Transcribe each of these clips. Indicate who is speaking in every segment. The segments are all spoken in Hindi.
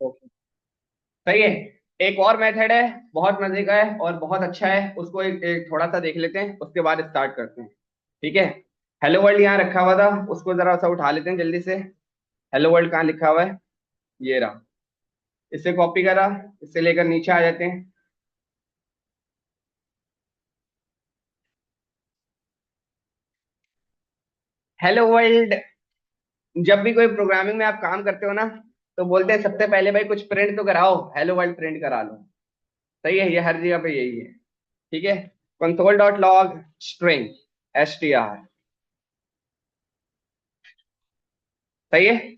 Speaker 1: ओके, सही है। एक और मेथड है, बहुत मजे का है और बहुत अच्छा है, उसको एक थोड़ा सा देख लेते हैं, उसके बाद स्टार्ट करते हैं। ठीक है। हेलो वर्ल्ड यहाँ रखा हुआ था, उसको जरा सा उठा लेते हैं जल्दी से। हेलो वर्ल्ड कहाँ लिखा हुआ है? ये रहा। इसे कॉपी करा, इसे लेकर नीचे आ जाते हैं। हेलो वर्ल्ड, जब भी कोई प्रोग्रामिंग में आप काम करते हो ना, तो बोलते हैं सबसे पहले भाई कुछ प्रिंट तो कराओ, हेलो वर्ल्ड प्रिंट करा लो। सही है, ये हर जगह पे यही है। ठीक है। Console dot log string str। सही है।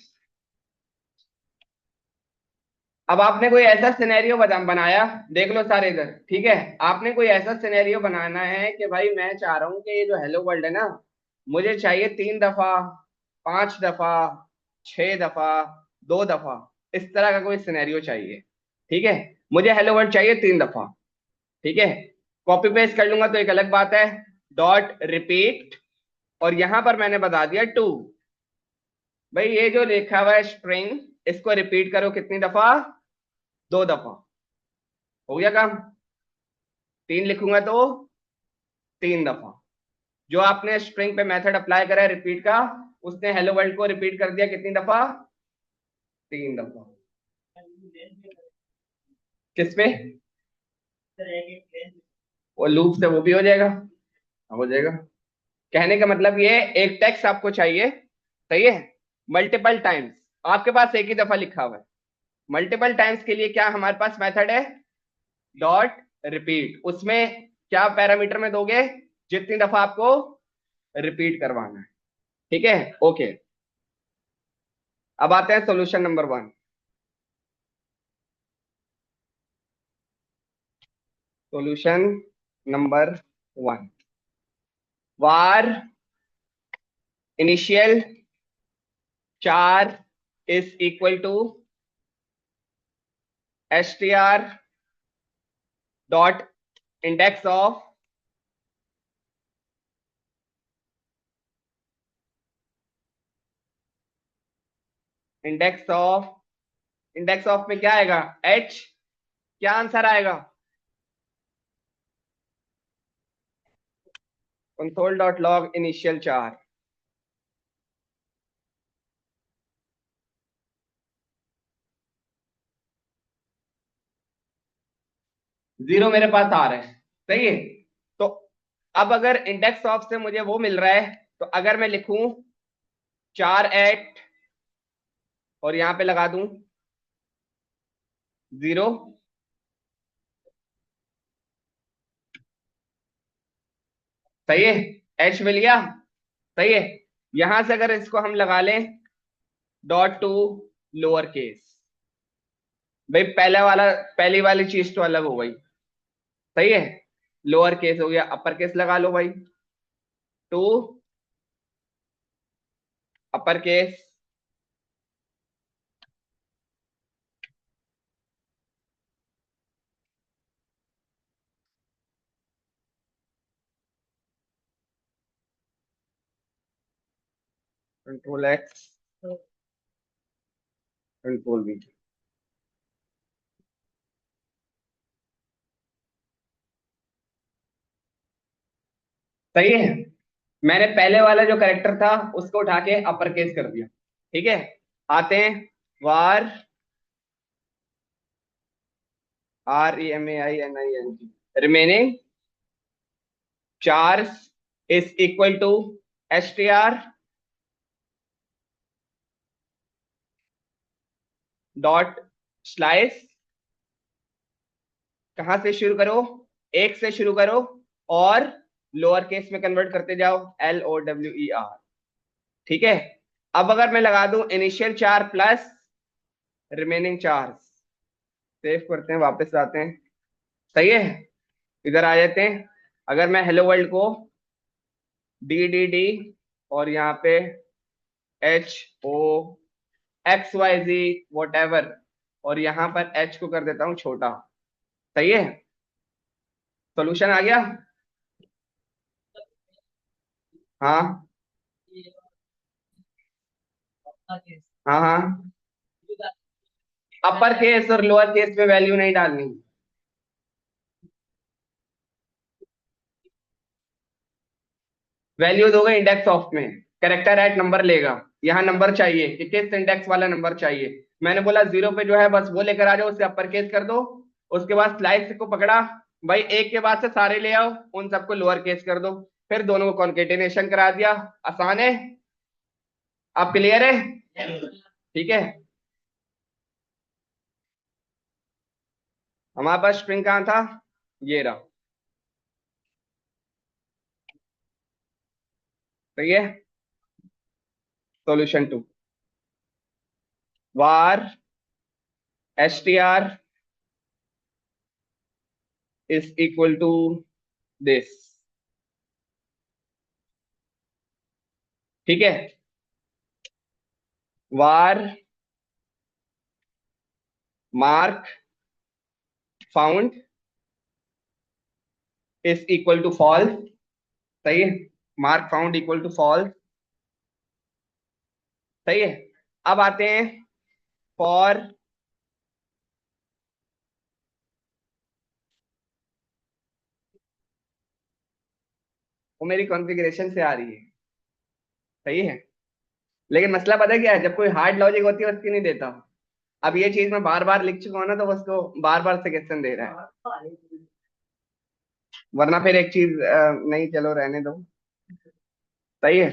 Speaker 1: अब आपने कोई ऐसा सिनेरियो बनाया, देख लो सारे इधर। ठीक है। आपने कोई ऐसा सिनेरियो बनाना है कि भाई मैं चाह रहा हूँ कि ये जो हेलो वर्ल्ड है ना, मुझे चाहिए 3 दफा, 5 दफा, 6 दफा, 2 दफा, इस तरह का कोई सिनेरियो चाहिए। ठीक है। मुझे हेलो वर्ल्ड चाहिए 3 दफा। ठीक है। कॉपी पेस्ट कर लूंगा तो एक अलग बात है। डॉट रिपीट, और यहां पर मैंने बता दिया 2। भाई ये जो लिखा हुआ है स्ट्रिंग, इसको रिपीट करो कितनी दफा? 2 दफा। हो गया काम। 3 लिखूंगा तो 3 दफा। जो आपने स्ट्रिंग पे मेथड अप्लाई करा है रिपीट का, उसने हेलो वर्ल्ड को रिपीट कर दिया कितनी दफा? 3 दफा। किस पे? वो लूप से वो भी हो जाएगा। हाँ, हो जाएगा। कहने का मतलब ये, एक टेक्स्ट आपको चाहिए, सही है, मल्टीपल टाइम्स। आपके पास एक ही दफा लिखा हुआ है। मल्टीपल टाइम्स के लिए क्या हमारे पास मेथड है? Dot repeat. उसमें क्या पैरामीटर में दोगे? जितनी दफा आपको रिपीट करवाना है। ठीक है। ओके। अब आते हैं solution number 1। Solution number 1। var initial char is equal to str dot index of, index of, index of में क्या आएगा? h। क्या आंसर आएगा? कंसोल डॉट लॉग इनिशियल चार। 0 मेरे पास आ रहा है। सही है। तो अब अगर इंडेक्स ऑफ से मुझे वो मिल रहा है, तो अगर मैं लिखूं 4 और यहां पे लगा दूं 0। सही है। h मिल गया। सही है। यहां से अगर इसको हम लगा लें डॉट टू लोअर केस, भाई पहला वाला, पहली वाली चीज तो अलग हो गई। सही है। लोअर केस हो गया, अपर केस लगा लो भाई। To upper case. Control X, control V. सही है। मैंने पहले वाला जो करेक्टर था उसको उठा के अपर केस कर दिया। ठीक है। आते हैं var, REMAINING, remaining charge is equal to str dot slice. कहां से शुरू करो? एक से शुरू करो, और लोअर केस में कन्वर्ट करते जाओ, LOWER। ठीक है। अब अगर मैं लगा दूं इनिशियल चार प्लस रिमेनिंग चार्ज, सेव करते हैं, वापस आते हैं। सही है। इधर आ जाते हैं। अगर मैं हेलो वर्ल्ड को DDD, और यहाँ पे HOXYZ वॉट एवर, और यहाँ पर H को कर देता हूँ छोटा। सही है। सॉल्यूशन आ गया। हाँ हाँ हाँ। अपर केस और लोअर केस में वैल्यू नहीं डालनी। वैल्यू दोगे इंडेक्स ऑफ में, करेक्टर एट नंबर लेगा। यहाँ नंबर चाहिए कि किस इंडेक्स वाला नंबर चाहिए। मैंने बोला 0 पे जो है बस वो लेकर आ जाओ, उसे अपर केस कर दो। उसके बाद स्लाइस को पकड़ा, भाई एक के बाद से सारे ले आओ, उन सबको लोअर केस कर दो। फिर दोनों को कॉन्केटिनेशन करा दिया। आसान है। आप क्लियर है? ठीक है। हमारे पास स्ट्रिंग कहाँ था? ये रहा। सही है। Solution to, var str is equal to this। ठीक है। var mark found is equal to false। सही है। Mark found equal to false. सही है। अब आते हैं फॉर वो मेरी कॉन्फ़िगरेशन से आ रही है। सही है। लेकिन मसला पता है क्या है, जब कोई हार्ड लॉजिक होती है उसकी नहीं देता। अब ये चीज मैं बार बार लिख चुका हूं ना, तो उसको बार बार सजेशन दे रहा है। वरना फिर एक चीज नहीं, चलो रहने दो। सही है।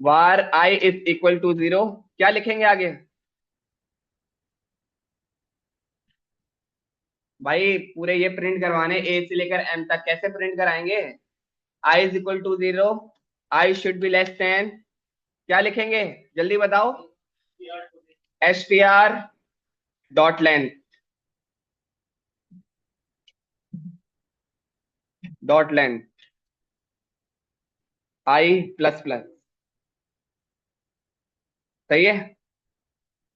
Speaker 1: वार आई इज इक्वल टू 0, क्या लिखेंगे आगे? भाई पूरे ये प्रिंट करवाने ए से लेकर एम तक, कैसे प्रिंट कराएंगे? I is equal to 0, I should be less than, क्या लिखेंगे? जल्दी बताओ। S T R dot length, dot length I plus plus. सही है।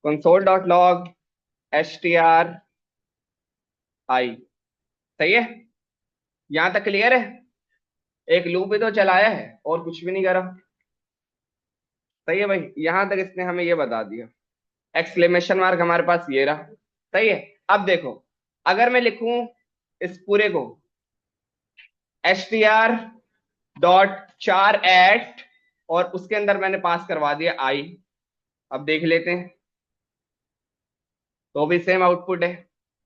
Speaker 1: Console dot log S T R I. सही है। यहां तक क्लियर है? एक लूप ही तो चलाया है और कुछ भी नहीं करा। सही है भाई, यहां तक इसने हमें ये बता दिया। एक्सक्लेमेशन मार्क हमारे पास ये रहा। सही है। अब देखो, अगर मैं लिखूं इस पूरे को S T R dot char eight, और उसके अंदर मैंने पास करवा दिया आई। अब देख लेते हैं, तो भी सेम आउटपुट है।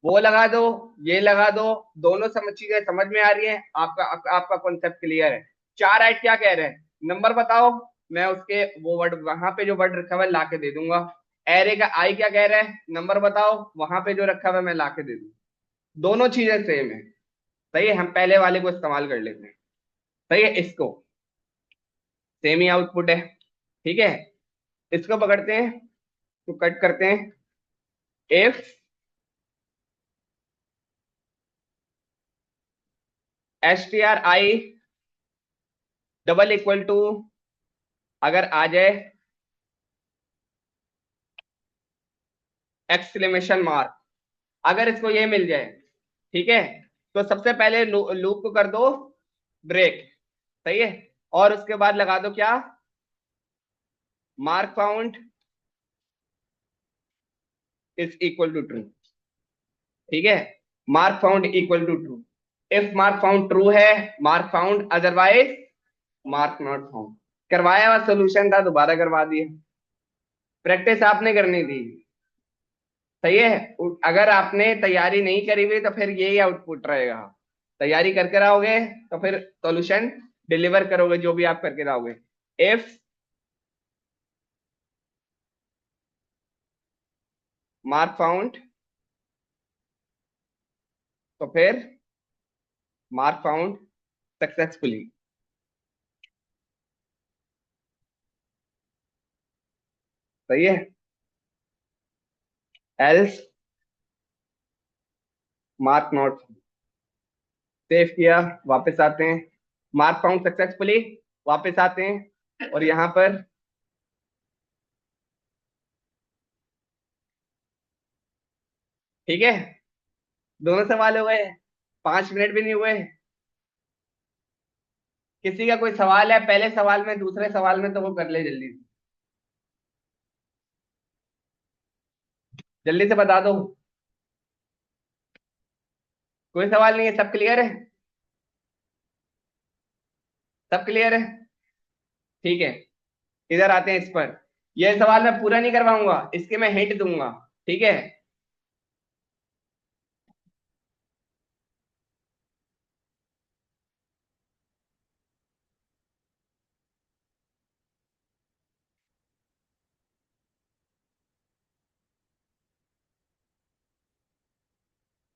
Speaker 1: वो लगा दो, ये लगा दो, दोनों समझ चीजें समझ में आ रही है। आपका कॉन्सेप्ट क्लियर है। चार ऐड क्या कह रहे हैं? नंबर बताओ। मैं उसके वो वर्ड वहां पे जो वर्ड रखा हुआ है ला के दे दूंगा। एरे का आई क्या कह रहा है? नंबर बताओ, वहां पे जो रखा हुआ है मैं ला के दे दूंगा। दोनों चीजें सेम है। सही है। हम पहले वाले को इस्तेमाल कर लेते हैं। सही है। इसको सेम ही आउटपुट है। ठीक है। इसको पकड़ते हैं, तो कट करते हैं। If S T R I double equal to, अगर आ जाए एक्सक्लेमेशन मार्क, अगर इसको ये मिल जाए, ठीक है, तो सबसे पहले लूप को कर दो ब्रेक। सही है। और उसके बाद लगा दो क्या? Mark found is equal to true. ठीक है। Mark found equal to true. If mark found true है, mark found, otherwise mark not found. करवाया हुआ सोल्यूशन था, दोबारा करवा दिए। प्रैक्टिस आपने करनी थी। सही है। अगर आपने तैयारी नहीं करी हुई तो फिर यही आउटपुट रहेगा। तैयारी करके रहोगे तो फिर सॉल्यूशन डिलीवर करोगे जो भी आप करके रहोगे। इफ मार्क फाउंड, तो फिर मार्क फाउंड सक्सेसफुली। सही है। Else mark not. सेव किया, वापस आते हैं। मार्क फाउंड सक्सेसफुली, वापस आते हैं और यहां पर ठीक है। दोनों सवाल हो गए, 5 मिनट भी नहीं हुए। किसी का कोई सवाल है पहले सवाल में, दूसरे सवाल में, तो वो कर ले जल्दी से। जल्दी से बता दो। कोई सवाल नहीं है, सब क्लियर है? सब क्लियर है? ठीक है, इधर आते हैं इस पर। यह सवाल मैं पूरा नहीं करवाऊंगा, इसके मैं हिंट दूंगा। ठीक है।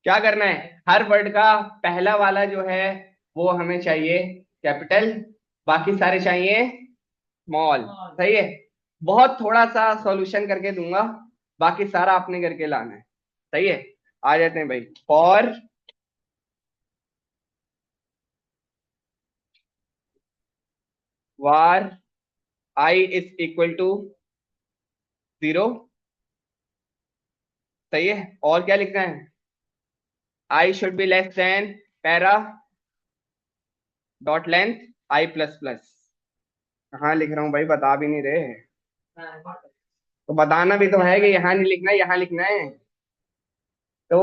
Speaker 1: क्या करना है, हर वर्ड का पहला वाला जो है वो हमें चाहिए कैपिटल, बाकी सारे चाहिए स्मॉल। सही है। बहुत थोड़ा सा सॉल्यूशन करके दूंगा, बाकी सारा आपने करके लाना है। सही है। आ जाते हैं भाई। For var I is equal to 0। सही है। और क्या लिखना है? I should be less than para dot length I plus plus. हाँ लिख रहा हूँ भाई, बता भी नहीं रहे। तो बताना भी तो है कि यहाँ नहीं लिखना है, यहाँ लिखना है। तो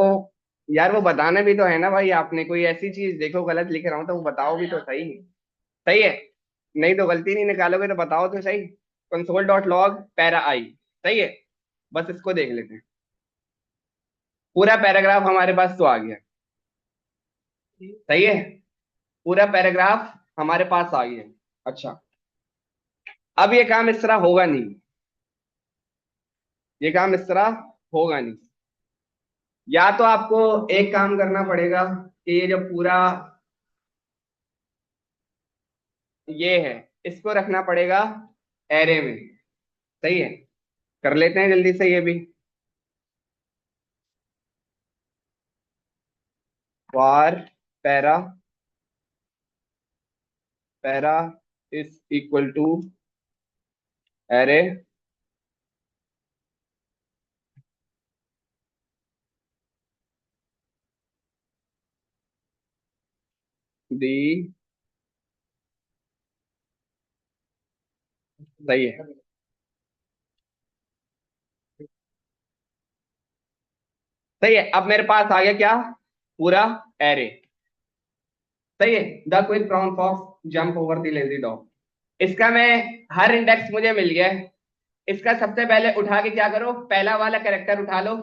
Speaker 1: यार वो बताना भी तो है ना भाई, आपने कोई ऐसी चीज देखो गलत लिख रहा हूँ तो वो बताओ भी तो सही। सही है। नहीं तो गलती नहीं निकालोगे तो बताओ तो सही। कंसोल डॉट लॉग पैरा आई। सही है। बस इसको देख लेते हैं। पूरा पैराग्राफ हमारे पास तो आ गया। सही है। पूरा पैराग्राफ हमारे पास आ गया। अच्छा, अब ये काम इस तरह होगा नहीं। ये काम इस तरह होगा नहीं। या तो आपको एक काम करना पड़ेगा कि ये जो पूरा ये है, इसको रखना पड़ेगा एरे में। सही है। कर लेते हैं जल्दी से ये भी। Var para para is equal to array दी। सही है। सही है, अब मेरे पास आ गया क्या? पूरा एरे। सही है। The quick brown fox jump over the lazy dog. इसका मैं हर इंडेक्स मुझे मिल गया है। इसका सबसे पहले उठा के क्या करो, पहला वाला कैरेक्टर उठा लो,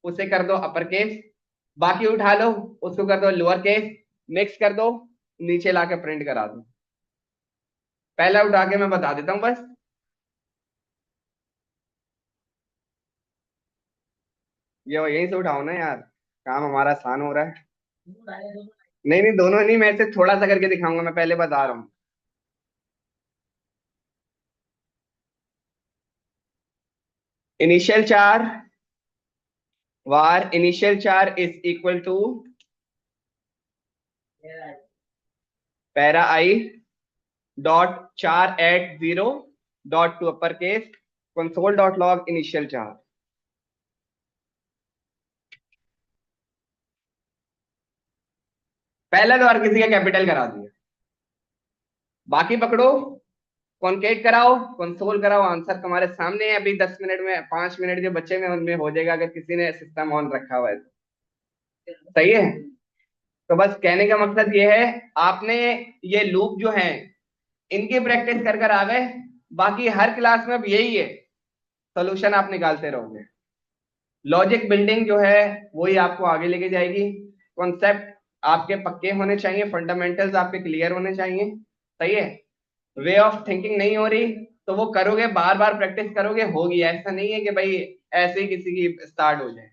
Speaker 1: उसे कर दो अपर केस। बाकी उठा लो, उसको कर दो लोअर केस। मिक्स कर दो, नीचे लाके प्रिंट करा दो। पहला उठा के मैं बता देता हूँ बस। ये यहीं से उठाओ ना यार, काम हमारा आसान हो रहा है। नहीं नहीं, दोनों नहीं, मैं से थोड़ा सा करके दिखाऊंगा, मैं पहले बता रहा हूँ। Initial char var initial char is equal to para I dot char at zero dot to upper case console dot log initial char. पहला तो हर किसी का कैपिटल करा दिया, बाकी पकड़ो, कॉन्केट कराओ, कंसोल कराओ। आंसर तुम्हारे सामने है अभी, 10 मिनट में, 5 मिनट जो बच्चे में उनमें हो जाएगा, अगर किसी ने सिस्टम ऑन रखा हुआ है तो। सही है। तो बस कहने का मकसद ये है, आपने ये लूप जो है इनकी प्रैक्टिस कर कर आ गए। बाकी हर क्लास में अब यही है, सोल्यूशन आप निकालते रहोगे। लॉजिक बिल्डिंग जो है वही आपको आगे लेके जाएगी। कॉन्सेप्ट आपके पक्के होने चाहिए, फंडामेंटल्स आपके क्लियर होने चाहिए। सही है। वे ऑफ थिंकिंग नहीं हो रही तो वो करोगे, बार बार प्रैक्टिस करोगे, होगी। ऐसा नहीं है कि भाई ऐसे ही किसी की स्टार्ट हो जाए।